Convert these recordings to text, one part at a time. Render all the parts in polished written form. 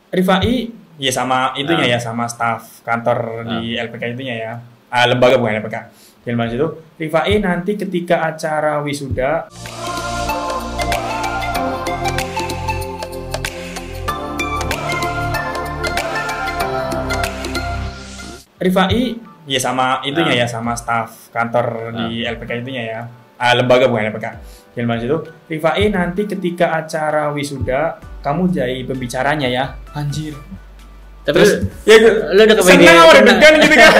Rifai ya sama itunya ya, sama staf kantor di LPK itunya ya. Lembaga bukan LPK. Di lembaga itu Rifai nanti ketika acara wisuda Rifai ya sama itunya ya, sama staf kantor di LPK itunya ya. Lembaga bukan LPK. Di lembaga itu Rifai nanti ketika acara wisuda kamu jadi pembicaranya ya. Anjir. Tapi Terus ya lu udah kebayang senang udah deg-degan gitu kan.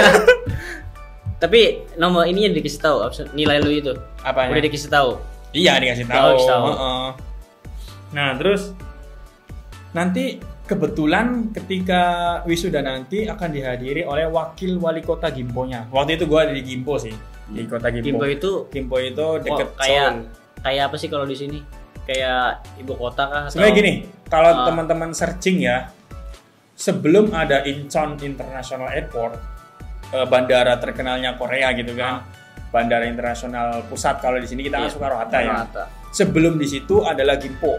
Tapi nomor ini yang dikasih tahu nilai lu itu. Apanya? Udah dikasih tahu. Iya, dikasih tahu. Dikasih tahu. Nah, terus nanti kebetulan ketika wisuda nanti akan dihadiri oleh wakil wali kota Gimpo-nya. Waktu itu gua ada di Gimpo sih, di kota Gimpo. Gimpo itu deket Seoul. Kayak apa sih kalau di sini? Kayak ibu kota kah? Sebenarnya gini, kalau teman-teman searching ya, sebelum ada Incheon International Airport, bandara terkenalnya Korea gitu kan, bandara internasional pusat, kalau di sini kita kan Soekarno Hatta ya. Sebelum di situ adalah Gimpo,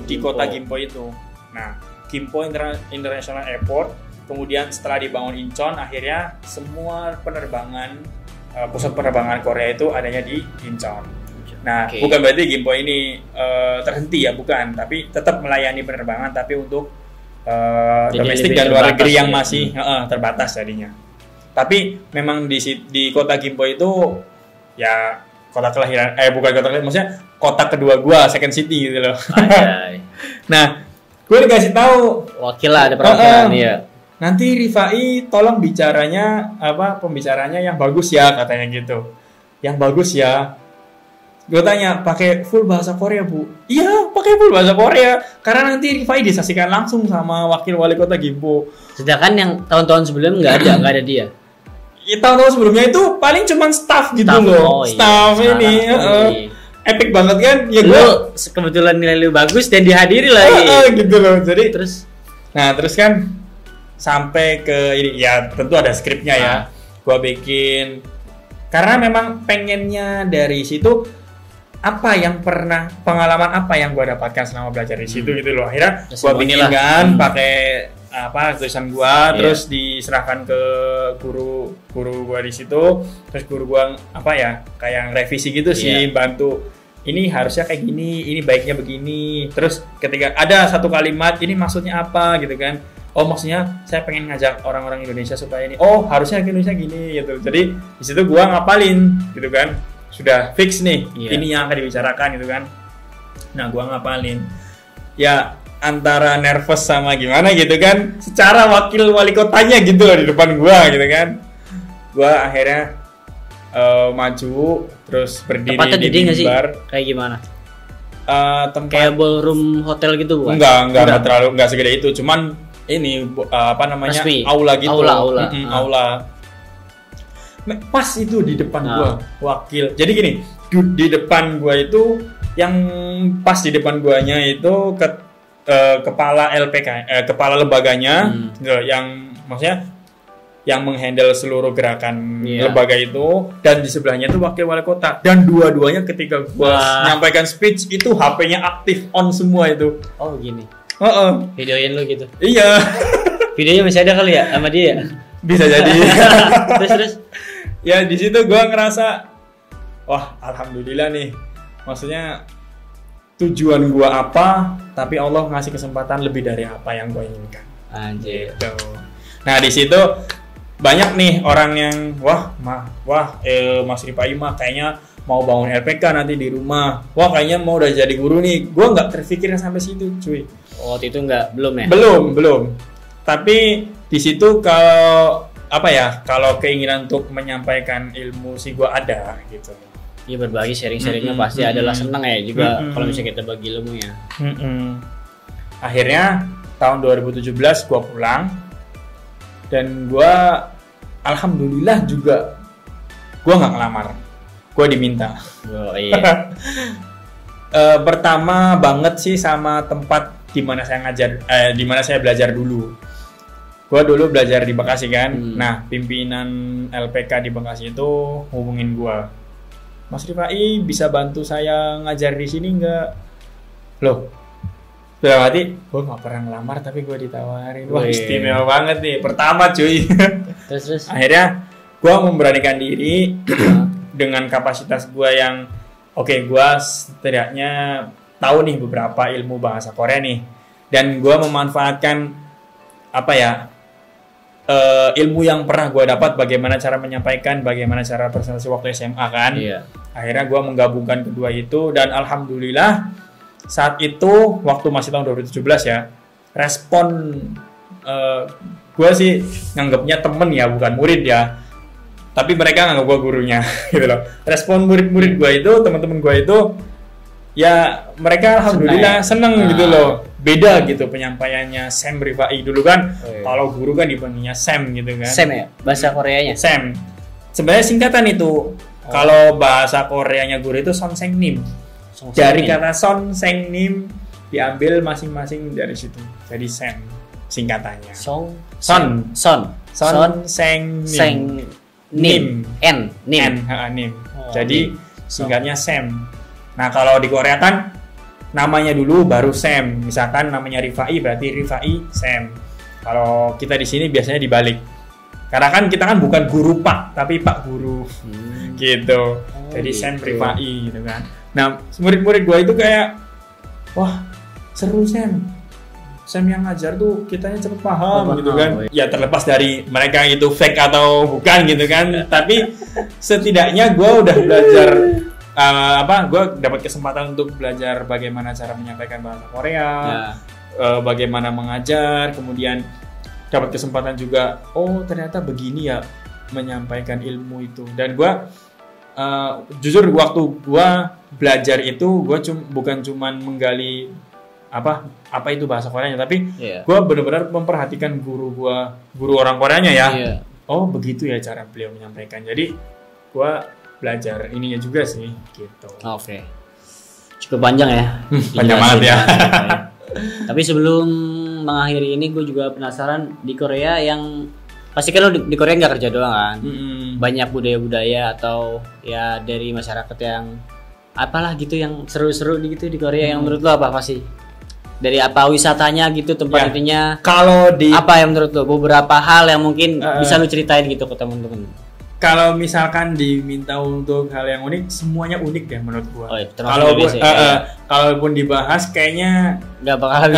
di kota Gimpo itu. Nah, Gimpo International Airport, kemudian setelah dibangun Incheon, akhirnya semua penerbangan, pusat penerbangan Korea itu adanya di Incheon. Nah, bukan berarti Gimpo ini terhenti ya, bukan, tapi tetap melayani penerbangan, tapi untuk domestik dan luar negeri yang masih terbatas jadinya. Tapi memang di kota Gimpo itu ya kota kelahiran, bukan kota kelahiran, maksudnya kota kedua gua, second city gitu loh. Nah, gue dikasih tahu wakil lah, ada perwakilan ya. Nanti Rifai tolong pembicaranya yang bagus ya, katanya gitu. Yang bagus ya. Gue tanya, pakai full bahasa Korea, Bu? Iya, pakai full bahasa Korea. Karena nanti Rifai disaksikan langsung sama wakil wali kota Gimpo. Sedangkan yang tahun-tahun sebelumnya nggak ada dia. Ya, tahun-tahun sebelumnya itu paling cuma staff gitu loh. Staff ini. Epic banget kan? Ya gue kebetulan nilai lu bagus dan dihadiri lagi. Gitu loh. Jadi terus kan sampai ke ini ya, tentu ada skripnya ya. Gue bikin karena memang pengennya dari situ pengalaman apa yang gue dapatkan selama belajar di situ gitu loh. Akhirnya gue bikin kan pakai tulisan gue, terus diserahkan ke guru gue di situ, terus guru gue kayak revisi gitu sih, bantu ini harusnya kayak gini, ini baiknya begini. Terus ketika ada satu kalimat ini maksudnya apa gitu kan, maksudnya saya pengen ngajak orang-orang Indonesia supaya ini harusnya Indonesia gini gitu. Jadi di situ gue ngapalin gitu kan, sudah fix nih ini yang akan dibicarakan gitu kan. Nah, gue ngapalin ya antara nervous sama gimana gitu kan, secara wakil wali kotanya gitu loh di depan gua gitu kan. Gua akhirnya maju terus berdiri di mimbar. Kayak gimana? Tempat kayak ballroom hotel gitu bukan? Enggak segede itu, cuman ini resmi. aula gitu. Aula. Pas itu di depan gua wakil. Jadi gini, di depan gua itu yang pas di depan guanya itu kepala LPK, kepala lembaganya, yang maksudnya yang menghandle seluruh gerakan lembaga itu, dan di sebelahnya itu wakil wali kota. Dan dua-duanya ketika gua menyampaikan speech itu HP-nya aktif on semua itu. Oh gini. Videoin lu gitu. Iya. Videonya masih ada kali ya sama dia? Bisa jadi. terus. Ya di situ gua ngerasa, wah alhamdulillah nih. Maksudnya tujuan gua apa, tapi Allah ngasih kesempatan lebih dari apa yang gua inginkan. Anjir. Gitu. Nah, di situ banyak nih orang yang Mas Rifai mah kayaknya mau bangun LPK nanti di rumah. Wah, kayaknya mau udah jadi guru nih. Gua nggak terpikirnya sampai situ, cuy. Waktu itu belum ya? Belum. Tapi di situ kalau keinginan untuk menyampaikan ilmu sih gua ada gitu. Iya, berbagi sharing-sharingnya pasti adalah senang ya juga kalau misalnya kita bagi ilmu ya. Akhirnya tahun 2017 gua pulang dan gua alhamdulillah juga gua nggak ngelamar, gua diminta. Pertama banget sih sama tempat di mana saya belajar dulu. Gua dulu belajar di Bekasi kan. Nah, pimpinan LPK di Bekasi itu hubungin gua. Mas Rifai bisa bantu saya ngajar di sini nggak? Loh, dalam hati gue nggak pernah ngelamar tapi gue ditawarin. Wah, Wih. istimewa banget nih. Pertama cuy. Terus Akhirnya gue memberanikan diri dengan kapasitas gue yang oke, gue setidaknya tahu nih beberapa ilmu bahasa Korea nih, dan gue memanfaatkan apa ya, ilmu yang pernah gue dapat, bagaimana cara menyampaikan, bagaimana cara presentasi waktu SMA kan. Iya. Akhirnya gue menggabungkan kedua itu, dan alhamdulillah saat itu waktu masih tahun 2017 ya, respon gue sih nganggapnya temen ya, bukan murid ya, tapi mereka nganggap gue gurunya gitu loh. Respon murid-murid gue itu, teman-teman gue itu ya mereka alhamdulillah seneng gitu loh. Beda gitu penyampaiannya Sam Rifai dulu kan. Kalau guru kan dipanggilnya Sam gitu kan. Sam ya bahasa Koreanya. Sam. Sebenarnya singkatan itu. Kalau bahasa Koreanya guru itu Son Seng Nim. Dari kata Son Seng Nim diambil masing-masing dari situ. Jadi Sam singkatannya. Son Son Seng Nim. Seng Nim. Nim. Jadi singkatnya Sam. Nah, kalau di Korea kan namanya dulu baru Sam. Misalkan namanya Rifai berarti Rifai Sam. Kalau kita di sini biasanya dibalik. Karena kan kita kan bukan guru Pak, tapi Pak Guru. Gitu. Jadi gitu. Sam Rifai gitu kan. Nah, murid-murid gue itu kayak wah, seru Sam. Sam yang ngajar tuh kitanya cepet paham gitu kan. Ya terlepas dari mereka itu fake atau bukan gitu kan. Tapi setidaknya gue udah belajar gue dapat kesempatan untuk belajar bagaimana cara menyampaikan bahasa Korea, bagaimana mengajar, kemudian dapat kesempatan juga, oh ternyata begini ya menyampaikan ilmu itu. Dan gue jujur waktu gue belajar itu gue bukan cuman menggali apa itu bahasa Koreanya, tapi gue benar-benar memperhatikan guru orang Koreanya ya. Oh begitu ya cara beliau menyampaikan. Jadi gue belajar ininya juga sih gitu. Oke. Cukup panjang ya. Panjang banget ya. Tapi sebelum mengakhiri ini gue juga penasaran di Korea yang pasti kan lo di Korea nggak kerja doang kan. Banyak budaya-budaya atau ya dari masyarakat yang apalah gitu yang seru-seru gitu di Korea yang menurut lo apa pasti? Dari apa wisatanya gitu tempat itunya? Kalau di apa yang menurut lo beberapa hal yang mungkin bisa lo ceritain gitu ke teman-teman? Kalau misalkan diminta untuk hal yang unik, semuanya unik ya menurut gua. Kalaupun dibahas kayaknya nggak bakal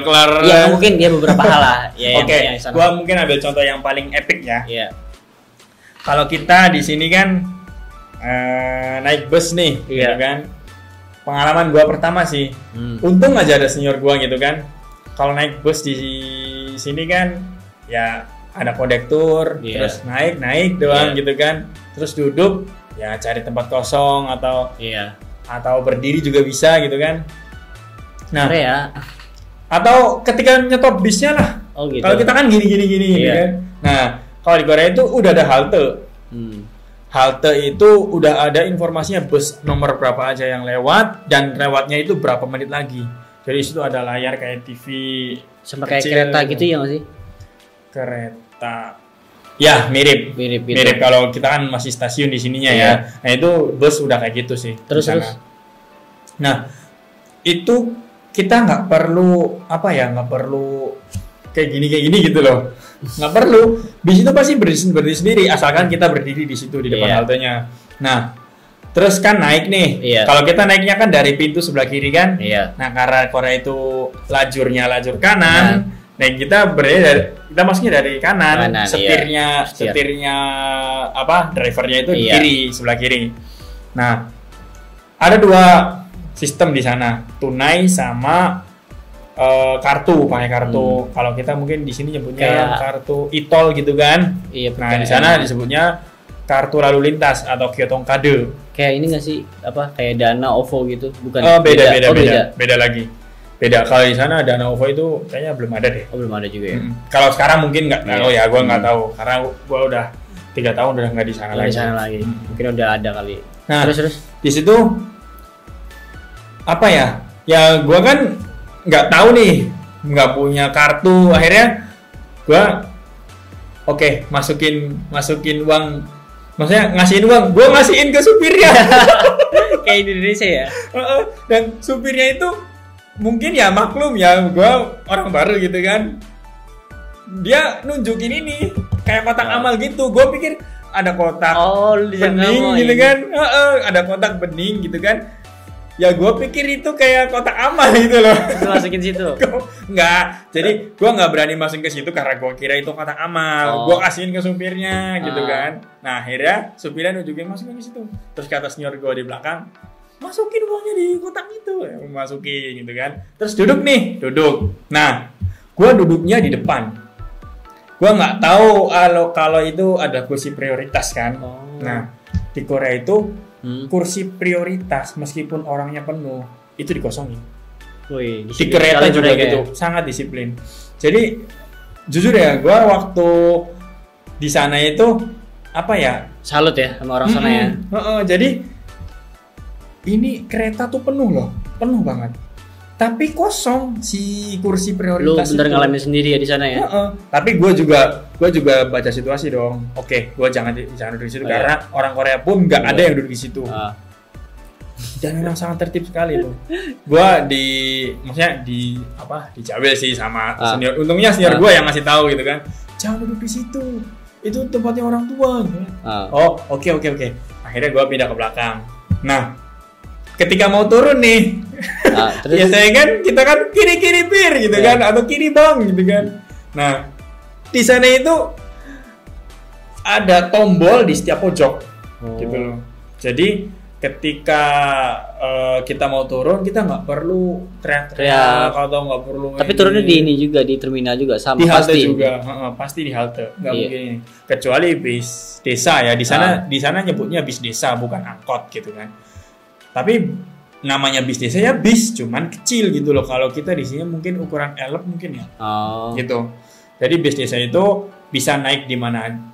kelar. Ya mungkin dia beberapa hal lah. Oke, gua mungkin ambil contoh yang paling epic ya. Kalau kita di sini kan naik bus nih, gitu kan. Pengalaman gua pertama sih, untung aja ada senior gua gitu kan. Kalau naik bus di sini kan, ya ada kondektur, terus naik doang gitu kan, terus duduk, ya cari tempat kosong atau berdiri juga bisa gitu kan. Nah, atau ketika nyetop bisnya lah. Gitu. Kalau kita kan gini gitu kan. Nah, kalau di Korea itu udah ada halte. Halte itu udah ada informasinya bus nomor berapa aja yang lewat dan lewatnya itu berapa menit lagi. Jadi situ ada layar kayak TV sama kayak kereta gitu ya nggak sih? Kereta ya mirip kalau kita kan masih stasiun di sininya ya. Nah itu bus udah kayak gitu sih terus. Nah itu kita nggak perlu nggak perlu kayak gini gitu loh, nggak perlu. Bis itu pasti berdiri sendiri asalkan kita berdiri di situ di depan haltenya. Nah terus kan naik nih, kalau kita naiknya kan dari pintu sebelah kiri kan. Nah karena Korea itu lajur kanan. Nah kita kita masuknya dari kanan, setirnya drivernya itu di kiri, sebelah kiri. Nah ada dua sistem di sana, tunai sama kartu, pakai kartu. Kalau kita mungkin di sini nyebutnya kartu e-tol gitu kan. Nah di sana disebutnya kartu lalu lintas atau Kyotong Kade. Kayak ini nggak sih kayak Dana OVO gitu, bukan? Beda lagi. Beda. Kalau di sana Dana OVO itu kayaknya belum ada deh. Belum ada juga ya. Kalau sekarang mungkin nggak tahu ya, gue nggak tahu karena gue udah 3 tahun udah nggak di sana lagi. Mungkin udah ada kali. Nah terus di situ apa ya? Ya gue kan nggak tahu nih, nggak punya kartu. Akhirnya gue masukin uang. Maksudnya ngasihin uang, gue ngasihin ke supirnya. Kayak di Indonesia ya. Dan supirnya itu mungkin ya maklum ya, gue orang baru gitu kan. Dia nunjukin ini kayak kotak amal gitu. Gue pikir ada kotak bening gitu kan. Ada kotak bening gitu kan. Ya gue pikir itu kayak kotak amal gitu loh. Lu masukin situ? Enggak. Jadi gue nggak berani masukin ke situ karena gue kira itu kotak amal. Gue kasihin ke supirnya gitu kan. Nah akhirnya supirnya nunjukin masukin ke situ. Terus kata senior gue di belakang, masukin uangnya di kotak itu. Masukin gitu kan. Terus duduk. Nah gue duduknya di depan. Gue nggak tahu kalau itu ada kursi prioritas kan. Nah di Korea itu kursi prioritas meskipun orangnya penuh itu dikosongin. Wih, di kereta juga gitu, sangat disiplin. Jadi jujur ya, gue waktu di sana itu apa ya? Salut ya sama orang sana ya. Jadi ini kereta tuh penuh loh, penuh banget. Tapi kosong si kursi prioritas. Lu bener ngalamin sendiri ya di sana ya? Tapi gue juga baca situasi dong. Oke, gue jangan duduk di situ karena orang Korea pun nggak ada yang duduk di situ. Dan memang sangat tertib sekali tuh. Gue maksudnya dicawil sih sama senior. Untungnya senior gue yang ngasih tahu gitu kan. Jangan duduk di situ. Itu tempatnya orang tua. Gitu. Oh, oke. Akhirnya gue pindah ke belakang. Nah, ketika mau turun nih, biasanya kan kita kan kiri pir gitu kan, atau kiri bang gitu kan. Nah di sana itu ada tombol di setiap pojok gitu loh. Jadi ketika kita mau turun kita nggak perlu teriak-teriak atau nggak perlu. Tapi turunnya di ini juga, di terminal juga sama. Di halte pasti juga, pasti di halte. Nggak mungkin ini. Kecuali bis desa ya. Di sana nyebutnya bis desa bukan angkot gitu kan. Tapi namanya bis desa ya bis, cuman kecil gitu loh. Kalau kita di sini mungkin ukuran elep mungkin ya. Gitu. Jadi bis desa itu bisa naik di mana,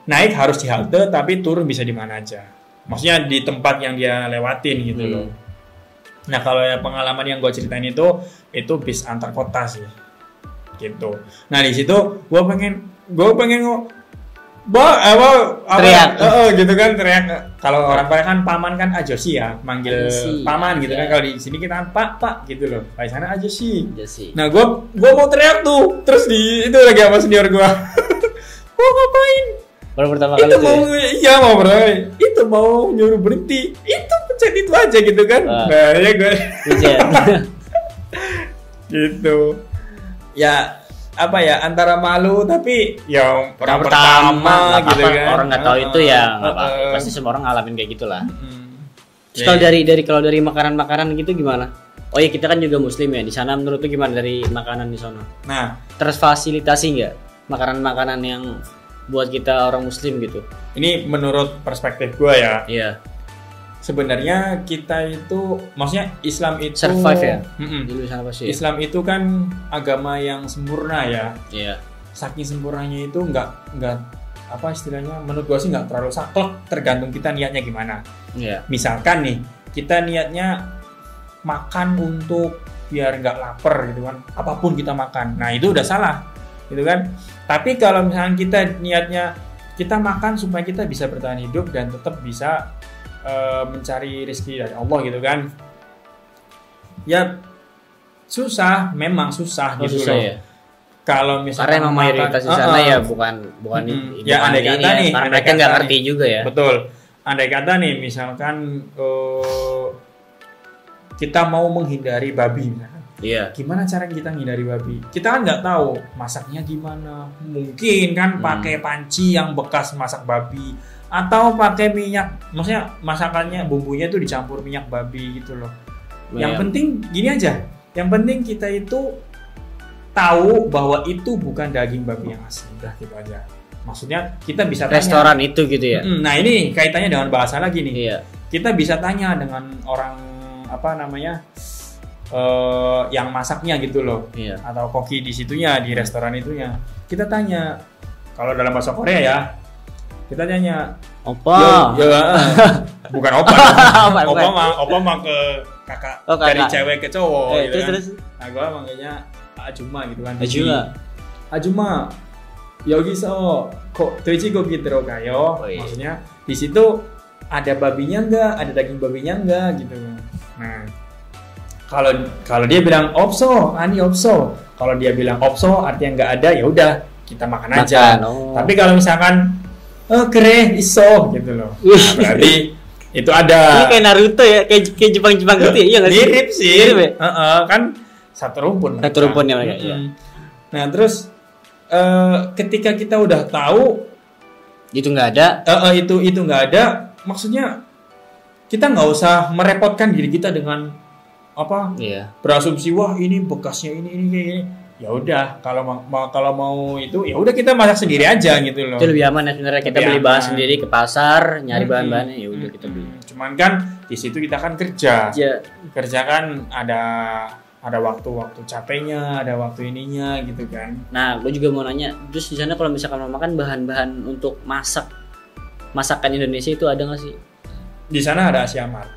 naik harus di halte, tapi turun bisa di mana aja. Maksudnya di tempat yang dia lewatin gitu loh. Nah kalau ya pengalaman yang gue ceritain itu bis antar kota sih. Gitu. Nah di situ gue pengen teriak, gitu kan teriak. Kalau orang Korea kan paman kan ajosi ya, manggil paman gitu kan. Kalau di sini kita pak gitu loh. Di sana ajosi. Nah gue mau teriak tuh, terus itu lagi sama senior gue. Mau ngapain? Baru pertama kali itu mau nyuruh berhenti. Itu pencet itu aja gitu kan. Nah ya gue gitu. Ya apa ya, antara malu tapi ya orang pertama gitu kan. Orang nggak tahu itu ya pasti semua orang ngalamin kayak gitulah. Terus kalau dari makanan gitu gimana? Oh ya kita kan juga muslim ya, di sana menurut lu gimana dari makanan di sana? Nah terfasilitasi nggak makanan yang buat kita orang muslim gitu? Ini menurut perspektif gue ya. Iya. Sebenarnya kita itu, maksudnya Islam itu survive ya. Dulu sana pasti. Islam itu kan agama yang sempurna ya. Iya. Saking sempurnanya itu nggak apa istilahnya, menurut gua sih nggak terlalu saklek, tergantung kita niatnya gimana. Iya. Misalkan nih kita niatnya makan untuk biar nggak lapar gitu kan, apapun kita makan, nah itu udah salah gitu kan. Tapi kalau misalnya kita niatnya kita makan supaya kita bisa bertahan hidup dan tetap bisa mencari rezeki dari Allah gitu kan, ya memang susah gitu loh. Ya? Kalau misalnya karena memang mayoritas di sana ya bukan ya andai kata nih, karena mereka nggak ngerti juga ya. Betul. Andai kata nih misalkan kita mau menghindari babi misalkan. Iya. Gimana cara kita menghindari babi? Kita kan nggak tahu masaknya gimana. Mungkin kan pakai panci yang bekas masak babi, atau pakai minyak, maksudnya masakannya bumbunya tuh dicampur minyak babi gitu loh. Yang penting gini aja, yang penting kita itu tahu bahwa itu bukan daging babi yang asli, udah gitu aja. Maksudnya kita bisa tanya restoran itu gitu ya. Nah ini kaitannya dengan bahasa lagi nih. Iya. Kita bisa tanya dengan orang yang masaknya gitu loh. Iya. Atau koki di situnya, di restoran itunya. Kita tanya, kalau dalam bahasa Korea ya, kita tanya, opa. Bukan opa. Opa mah ke kakak, dari cewek ke cowok gitu kan. Terus. Nah gue manggilnya Ajuma gitu kan. Ajuma. Yogiso kok 돼지고기 들어가요? Maksudnya di situ ada babinya enggak, ada daging babinya enggak gitu. Nah, kalau dia bilang opso, ani opso. Kalau dia bilang opso artinya nggak ada, ya udah kita makan aja. Tapi kalau misalkan kere iso gitu loh. Nah, berarti itu ada. Ini kayak Naruto ya, kayak Jepang gitu ya. Iya nggak sih? Mirip sih. Mirip ya? Kan satu rumpun. Satu rumpun ya mereka. Iya. Nah, terus ketika kita udah tahu itu nggak ada. Itu nggak ada, maksudnya kita nggak usah merepotkan diri kita dengan apa? Iya. Berasumsi wah ini bekasnya ini kayak gini. Ya udah, kalau mau itu ya udah kita masak sendiri aja gitu loh. Itu lebih aman ya sebenarnya, kita beli bahan sendiri ke pasar, nyari bahan-bahannya, ya udah kita beli. Cuman kan di situ kita kan kerja kan ada waktu capeknya, ada waktu ininya gitu kan. Nah, gue juga mau nanya, terus di sana kalau misalkan mau makan bahan-bahan untuk masakan Indonesia itu ada nggak sih? Di sana ada Asiamart.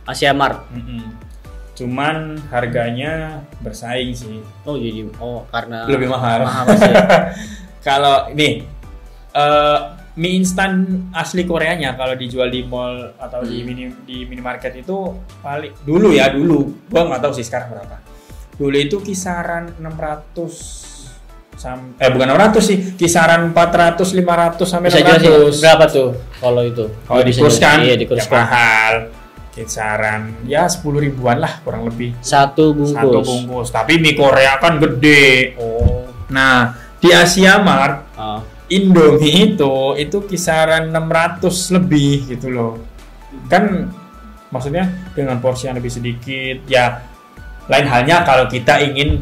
Asiamart. Cuman harganya bersaing sih. Karena lebih mahal. Kalau nih mie instan asli Koreanya kalau dijual di mall atau di minimarket itu paling dulu gua nggak tahu sih sekarang berapa. Dulu itu kisaran 600 bukan 600 sih, kisaran 400 500 sampai 600. Berapa tuh kalau itu? Kalau di kurs kan iya, di kurs ya mahal. Kisaran ya 10 ribuan lah kurang lebih. Satu bungkus. Tapi mie Korea kan gede. Nah, di Asiamart Indomie itu kisaran 600 lebih gitu loh. Kan maksudnya dengan porsi yang lebih sedikit ya. Lain halnya kalau kita ingin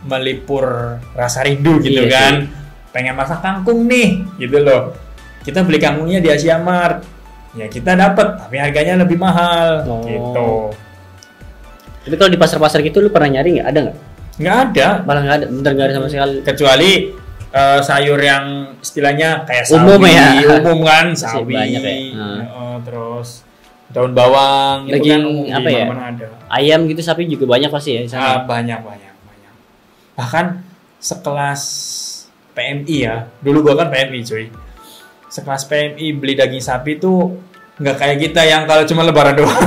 melipur rasa rindu gitu kan. Pengen masak kangkung nih gitu loh. Kita beli kangkungnya di Asiamart. Ya kita dapat, tapi harganya lebih mahal gitu. Tapi kalau di pasar-pasar gitu lu pernah nyari nggak? Ada nggak? Nggak ada. Malah nggak ada, bener nggak ada sama sekali. Kecuali sayur yang istilahnya kayak sawi, umum kan, sawi, banyak ya. Terus daun bawang, lagi itu kan apa ya? Ada. Ayam gitu, sapi juga banyak pasti ya di sana. Banyak. Bahkan sekelas PMI ya, dulu gua kan PMI cuy. Sekelas PMI beli daging sapi tuh nggak kayak kita yang kalau cuma lebaran doang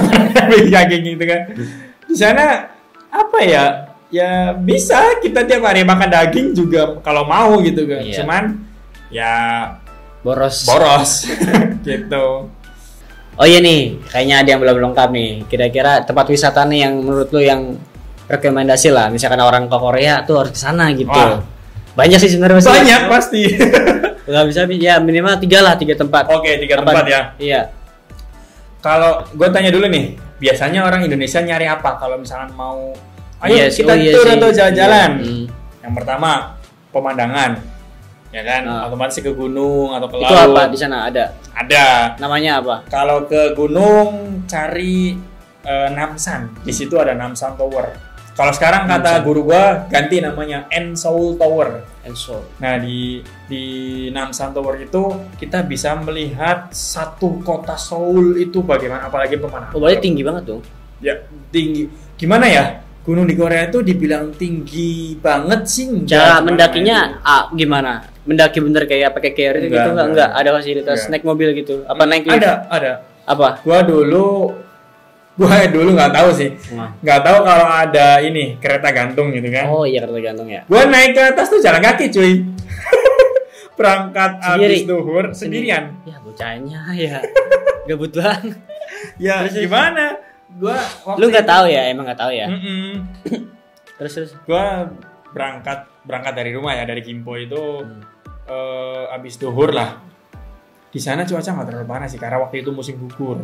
beli daging gitu kan. Di sana apa ya? Ya bisa kita tiap hari makan daging juga kalau mau gitu kan. Iya. Cuman ya boros gitu. Oh iya nih, kayaknya ada yang belum lengkap nih. Kira-kira tempat wisata nih yang menurut lu yang rekomendasi lah. Misalkan orang ke Korea tuh harus ke sana gitu. Wah. Banyak sih sebenarnya. Banyak pasti. Nggak bisa ya minimal 3 tempat. Oke, 3 tempat ya. Iya. Kalau gue tanya dulu nih, biasanya orang Indonesia nyari apa kalau misalkan mau ayo kita tur atau jalan-jalan? Yang pertama pemandangan, ya kan? Otomatis ke gunung atau ke laut. Itu apa di sana ada? Ada. Namanya apa? Kalau ke gunung cari Namsan. Di situ ada Namsan Tower. Kalau sekarang kata guru gua ganti namanya Enseoul Tower. Nah di Namsan Tower itu kita bisa melihat satu kota Seoul itu bagaimana, apalagi pemandangan. Berarti tinggi banget dong. Ya tinggi. Gimana ya? Gunung di Korea itu dibilang tinggi banget sih. Cara mendakinya gimana? Mendaki bener kayak pakai carrier gitu enggak? Ada fasilitas naik mobil gitu? Apa naik lift? Ada. Apa? Gua dulu nggak tahu sih, nggak tahu kalau ada ini kereta gantung gitu kan. Oh iya, kereta gantung ya. Gua naik ke atas tuh jalan kaki cuy. Berangkat habis duhur sendirian. Ya bocahnya ya gabut banget. Ya gimana? Gua lu nggak tahu ya, emang nggak tahu ya. Terus gua berangkat dari rumah ya, dari Gimpo itu habis duhur lah. Di sana cuaca nggak terlalu panas sih karena waktu itu musim gugur.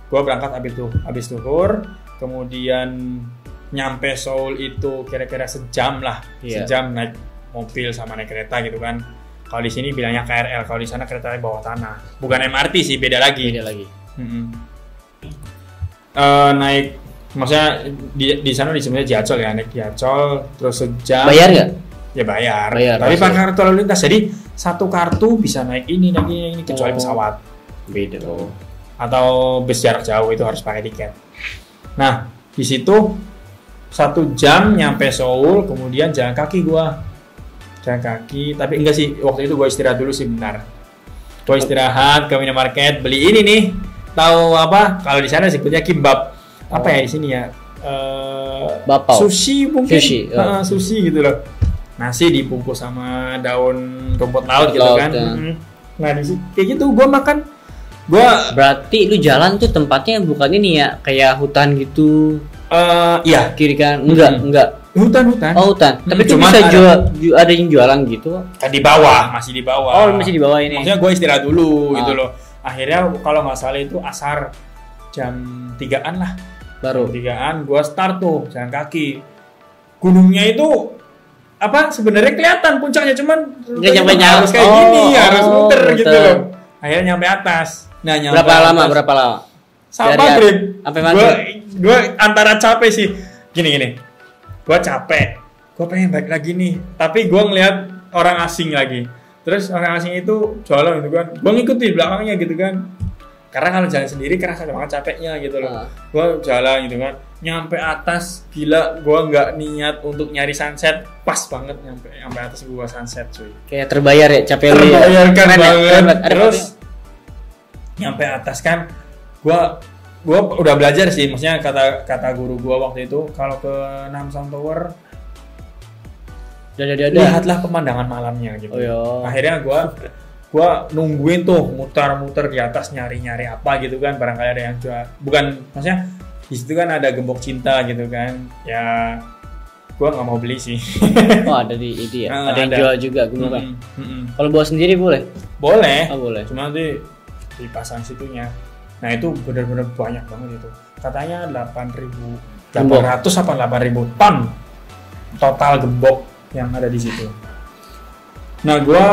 Gue berangkat habis duhur, kemudian nyampe Seoul itu kira-kira sejam lah, sejam naik mobil sama naik kereta gitu kan. Kalau di sini bilangnya KRL, kalau di sana keretanya bawah tanah, bukan MRT sih, beda lagi. Naik, maksudnya di sana disebutnya Jiachol ya, naik Jiachol terus sejam. Bayar nggak? Ya bayar. Tapi pakai kartu lalu lintas, jadi satu kartu bisa naik ini kecuali pesawat. Beda tuh. Atau bus jarak jauh itu harus pakai tiket. Nah, di situ 1 jam nyampe Seoul, kemudian jalan kaki, tapi enggak sih, waktu itu gua istirahat dulu sih bentar. Gua istirahat ke minimarket, beli ini nih, tahu apa? Kalau di sana sebutnya kimbap. apa ya di sini ya? Bapau. Sushi mungkin. Sushi, Sushi gitu loh. Nasi dibungkus sama daun rumput laut gitu laut, kan. ya. Nah di situ kayak gitu gue makan. Berarti lu jalan tuh tempatnya bukan ini ya, kayak hutan gitu. Iya. Kiri kan? Enggak. Hutan. Oh, hutan. Tapi itu cuman bisa ada yang jualan gitu. Di bawah, masih di bawah. Oh, masih di bawah ini. Maksudnya gue istirahat dulu gitu loh. Akhirnya kalau nggak salah itu asar jam 3-an lah. Baru. Jam 3-an gue start tuh jalan kaki. Gunungnya itu apa sebenarnya kelihatan puncaknya, cuman nggak nyampe harus kayak gini, harus muter gitu muter. loh. Akhirnya nyampe atas. Nah, nyampe Berapa lama? Sampai Dari maghrib. sampai maghrib. Gue antara capek sih. Gini. Gue capek. Gue pengen balik lagi nih. Tapi gue ngeliat orang asing lagi. Terus orang asing itu jualan gitu kan. Gue ngikutin di belakangnya gitu kan. Karena kalau jalan sendiri kerasa banget capeknya gitu loh. Gue jalan gitu kan. Nyampe atas, gila. Gue nggak niat untuk nyari sunset. Pas banget nyampe atas gue sunset cuy. Kayak terbayar ya capek lu. Terbayarkan banget. Keren. Terus nyampe atas kan. Gue udah belajar sih, maksudnya kata guru gue waktu itu kalau ke Namsan Tower lihatlah pemandangan malamnya gitu. Akhirnya gue nungguin tuh muter-muter di atas nyari apa gitu kan, barangkali ada yang jual. Bukan, maksudnya di situ kan ada gembok cinta gitu kan. Ya gue nggak mau beli sih. Oh, ada di itu ya. Ada yang jual juga gembok. Kalau bawa sendiri boleh? Boleh. Oh, boleh. Cuma nanti dipasang situnya. Nah itu benar-benar banyak banget itu. Katanya 8.800 apa 8.000 ton total gembok yang ada di situ. Nah gue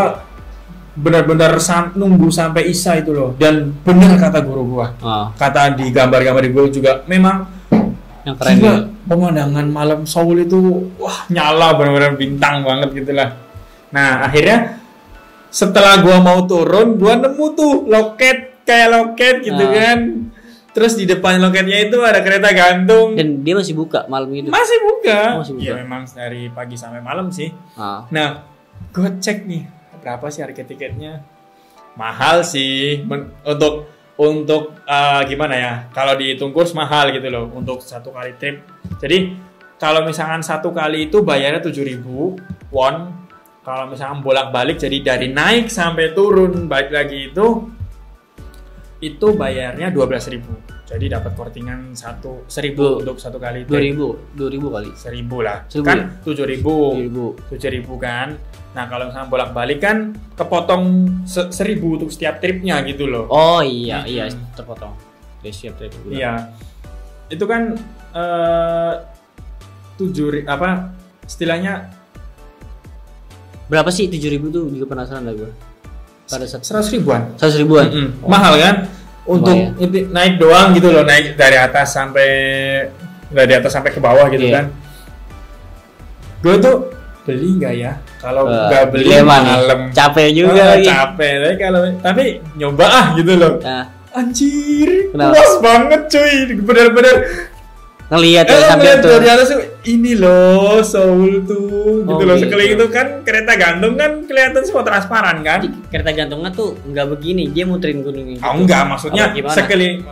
benar-benar nunggu sampai Isya itu loh. Dan benar kata guru gue. Kata di gambar-gambar gue juga memang yang keren juga, pemandangan malam Seoul itu wah nyala benar-benar bintang banget gitulah. Nah akhirnya setelah gue mau turun, gue nemu tuh kayak loket gitu kan. Terus di depan loketnya itu ada kereta gantung. Dan dia masih buka malam itu? Masih buka. Ya memang dari pagi sampai malam sih. Nah, gue cek nih berapa sih harga tiketnya. Mahal sih untuk gimana ya? Kalau dihitung kurs mahal gitu loh untuk satu kali trip. Jadi kalau misalkan satu kali itu bayarnya 7.000 won. Kalau misalkan bolak-balik jadi dari naik sampai turun balik lagi itu bayarnya 12.000. Jadi dapat kortingan 1.000 untuk satu kali. 2.000 kali. 1.000 lah. 1.000. Kan 7.000 kan. Nah kalau misalnya bolak-balik kan kepotong 1.000 untuk setiap tripnya gitu loh. Oh iya terpotong. Setiap trip. Iya. Itu kan 7 apa istilahnya berapa sih 7.000 tuh juga penasaran lah gue. Pada 100 ribuan. 100 ribuan. Mahal kan? Untuk itu naik doang gitu loh, naik dari atas sampai ke bawah gitu kan. Gue tuh beli nggak ya? Kalau nggak beli malam. Capek juga. Capek, tapi nyoba gitu loh. Anjir, puas banget cuy, bener-bener. Ngelihat sampai tuh dari atas ini loh Seoul tuh gitu loh. Sekeliling itu kan kereta gantung kan kelihatan semua transparan kan. Kereta gantungnya tuh nggak begini, dia muterin gunung gitu. Enggak, maksudnya sekeliling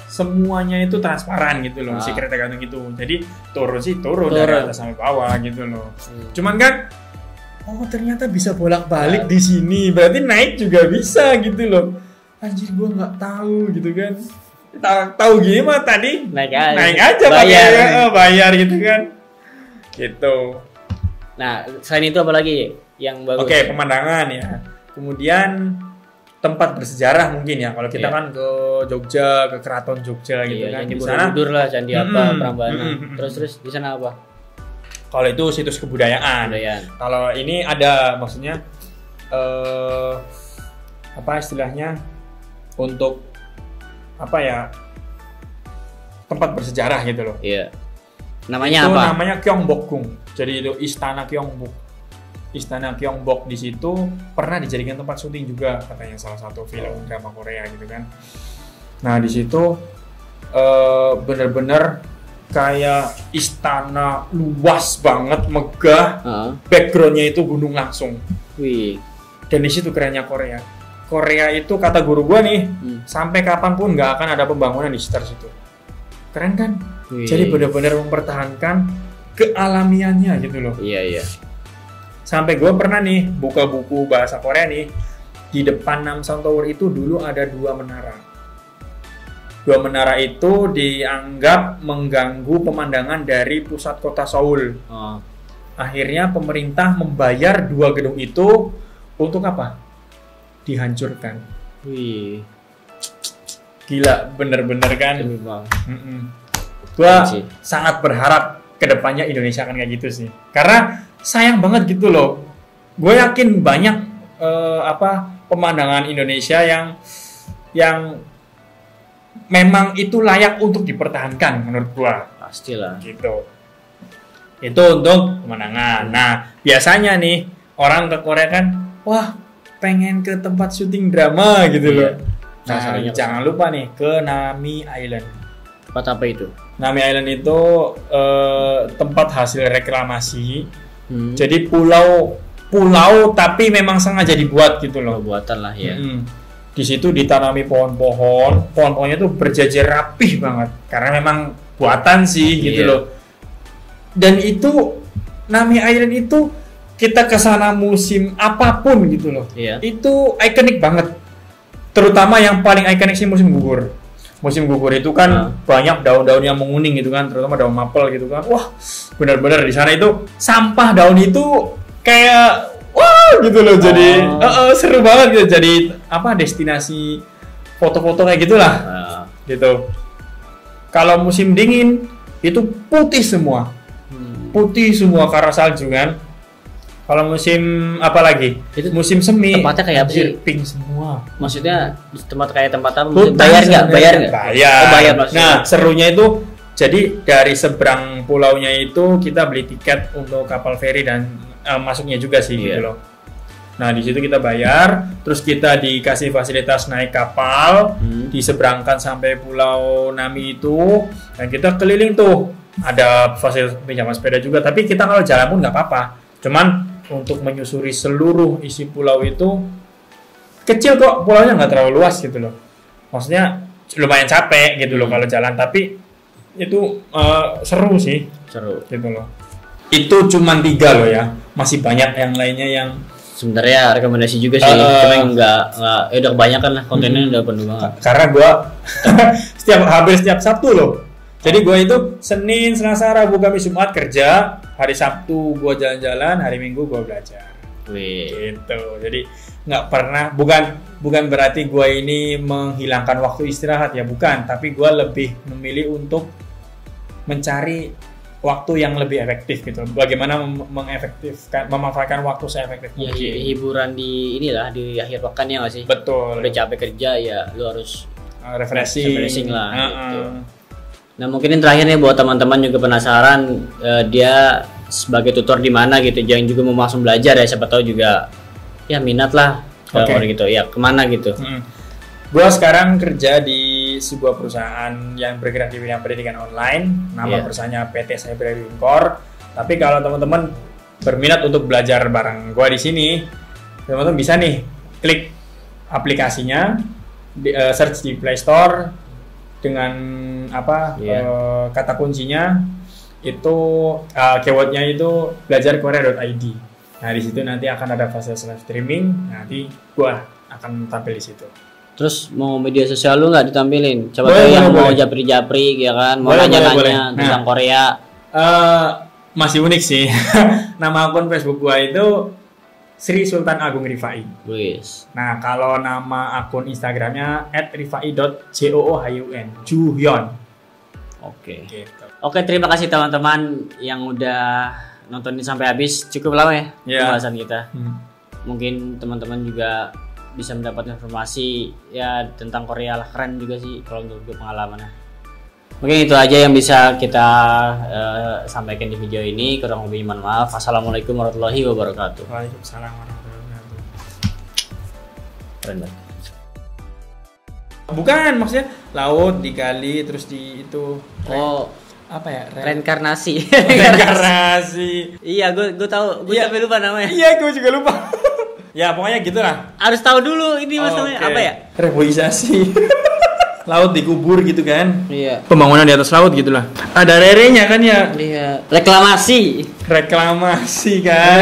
semuanya itu transparan gitu loh si kereta gantung itu. Jadi turun dari atas sampai bawah gitu loh. Cuman kan ternyata bisa bolak-balik di sini. Berarti naik juga bisa gitu loh. Anjir, gua nggak tahu gitu kan. Tahu gimana tadi naik aja bayar gitu kan gitu. Nah selain itu apa lagi yang bagus? Oke, pemandangan ya, kemudian tempat bersejarah mungkin ya kalau kita kan ke Jogja, ke Keraton Jogja gitu kan. Di sana lah candi apa Prambanan. Terus di sana apa? Kalau itu situs kebudayaan. Kalau ini ada maksudnya apa istilahnya untuk apa ya, tempat bersejarah gitu loh. Iya. Namanya itu apa? Namanya Gyeongbokgung. Jadi itu Istana Gyeongbok. Istana Gyeongbok di situ pernah dijadikan tempat syuting juga katanya salah satu film drama Korea gitu kan. Nah di situ bener-bener kayak istana luas banget, megah. Backgroundnya itu gunung langsung. Wih. Dan di situ kerennya Korea itu kata guru gua nih, sampai kapanpun nggak akan ada pembangunan di sekitar situ. Keren kan? Wih. Jadi benar-benar mempertahankan kealamiannya gitu loh. Iya. Sampai gue pernah nih buka buku bahasa Korea nih, di depan Namsan Tower itu dulu ada 2 menara. 2 menara itu dianggap mengganggu pemandangan dari pusat kota Seoul. Oh. Akhirnya pemerintah membayar 2 gedung itu untuk apa? Dihancurkan. Wih. Gila, bener-bener kan? Demi Bang. Gua Sih. sangat berharap kedepannya Indonesia akan kayak gitu sih. Karena sayang banget gitu loh. Gue yakin banyak pemandangan Indonesia yang memang itu layak untuk dipertahankan menurut gua. Pastilah. Gitu. Itu untuk pemandangan. Nah, biasanya nih orang ke Korea kan, wah pengen ke tempat syuting drama gitu Iya. loh. Nah, Salah-salahnya jangan lupa nih ke Nami Island. Tempat apa itu? Nami Island itu tempat hasil reklamasi. Hmm. Jadi pulau tapi memang sengaja dibuat gitu loh. Buatan lah ya. Di situ ditanami pohon-pohonnya tuh berjajar rapih banget karena memang buatan sih gitu Iya. loh. Dan itu Nami Island itu kita kesana musim apapun gitu loh. Iya. Itu ikonik banget. Terutama yang paling ikonik sih musim gugur. Musim gugur itu kan banyak daun-daun yang menguning gitu kan, terutama daun maple gitu kan. Wah, benar-benar di sana itu sampah daun itu kayak wah gitu loh. Jadi seru banget gitu. Jadi destinasi foto-foto kayak gitulah. Gitu. Kalau musim dingin itu putih semua. Putih semua karena salju kan. Kalau musim apa lagi? Itu musim semi. tempatnya kayak apa sih? Pink semua. Maksudnya di tempat kayak tempat apa? Hutan Bayar nggak? Bayar. Oh, bayar maksudnya. Nah, serunya itu jadi dari seberang pulaunya itu kita beli tiket untuk kapal feri dan masuknya juga sih gitu loh. Nah, di situ kita bayar, terus kita dikasih fasilitas naik kapal, diseberangkan sampai Pulau Nami itu, dan kita keliling tuh. Ada fasilitas pinjaman sepeda juga, tapi kita kalau jalan pun nggak apa-apa. Cuman untuk menyusuri seluruh isi pulau itu kecil kok, pulaunya nggak terlalu luas gitu loh. Maksudnya lumayan capek gitu loh kalau jalan, tapi itu seru sih. Seru. Gitu loh. Itu cuman 3 loh ya, masih banyak yang lainnya yang sebenarnya rekomendasi juga sih, cuma nggak udah kebanyakan lah kontennya udah penuh banget. Karena gua hampir setiap Sabtu loh. Jadi gue itu Senin, Selasa, Rabu, Kamis, Jumat kerja, hari Sabtu gue jalan-jalan, hari Minggu gue belajar. Wih. Gitu. Jadi nggak pernah, bukan berarti gue ini menghilangkan waktu istirahat ya, bukan. Tapi gue lebih memilih untuk mencari waktu yang lebih efektif gitu. Bagaimana memanfaatkan waktu seefektif Ya, mungkin. hiburan di inilah di akhir pekan ya nggak sih? Betul. Udah capek kerja ya, lu harus refreshing lah. Gitu. Nah mungkin yang terakhir nih buat teman-teman juga penasaran dia sebagai tutor di mana gitu, jangan juga mau langsung belajar ya, siapa tahu juga ya minat lah orang gitu ya, kemana gitu. Gue sekarang kerja di sebuah perusahaan yang bergerak di bidang pendidikan online, nama perusahaannya PT Cyber Core. Tapi kalau teman-teman berminat untuk belajar bareng gue di sini, teman-teman bisa nih klik aplikasinya, search di Play Store dengan kata kuncinya itu keywordnya itu belajarkorea.id. Nah di situ nanti akan ada fasilitas live streaming, nanti gua akan tampil di situ. Terus mau media sosial lu nggak ditampilin? Coba tuh yang mau japri-japri ya kan, mau nanya-nanya tentang Korea. Masih unik sih. Nama akun Facebook gua itu Sri Sultan Agung Rifai. Wis. Nah, kalau nama akun Instagramnya @rifai.joohyun. Juhyon. Oke. Gitu. Oke, terima kasih teman-teman yang udah nontonin sampai habis. Cukup lama ya pembahasan kita. Mungkin teman-teman juga bisa mendapat informasi ya tentang Korea lah, keren juga sih kalau untuk pengalamannya. Mungkin itu aja yang bisa kita sampaikan di video ini. Kurang lebih mohon maaf. Assalamualaikum warahmatullahi wabarakatuh. Waalaikumsalam warahmatullahi wabarakatuh. Keren banget. Bukan, maksudnya laut dikali terus di itu. Oh, apa ya? reinkarnasi. Reinkarnasi. Iya, gue tahu. Gue sampai lupa namanya. Iya, gue juga lupa. Ya, pokoknya gitulah. Harus tahu dulu ini masalahnya apa ya? Reboisasi. laut dikubur gitu kan. Iya. Pembangunan di atas laut gitulah. Ada rerenya kan ya. Iya. Reklamasi Reklamasi kan.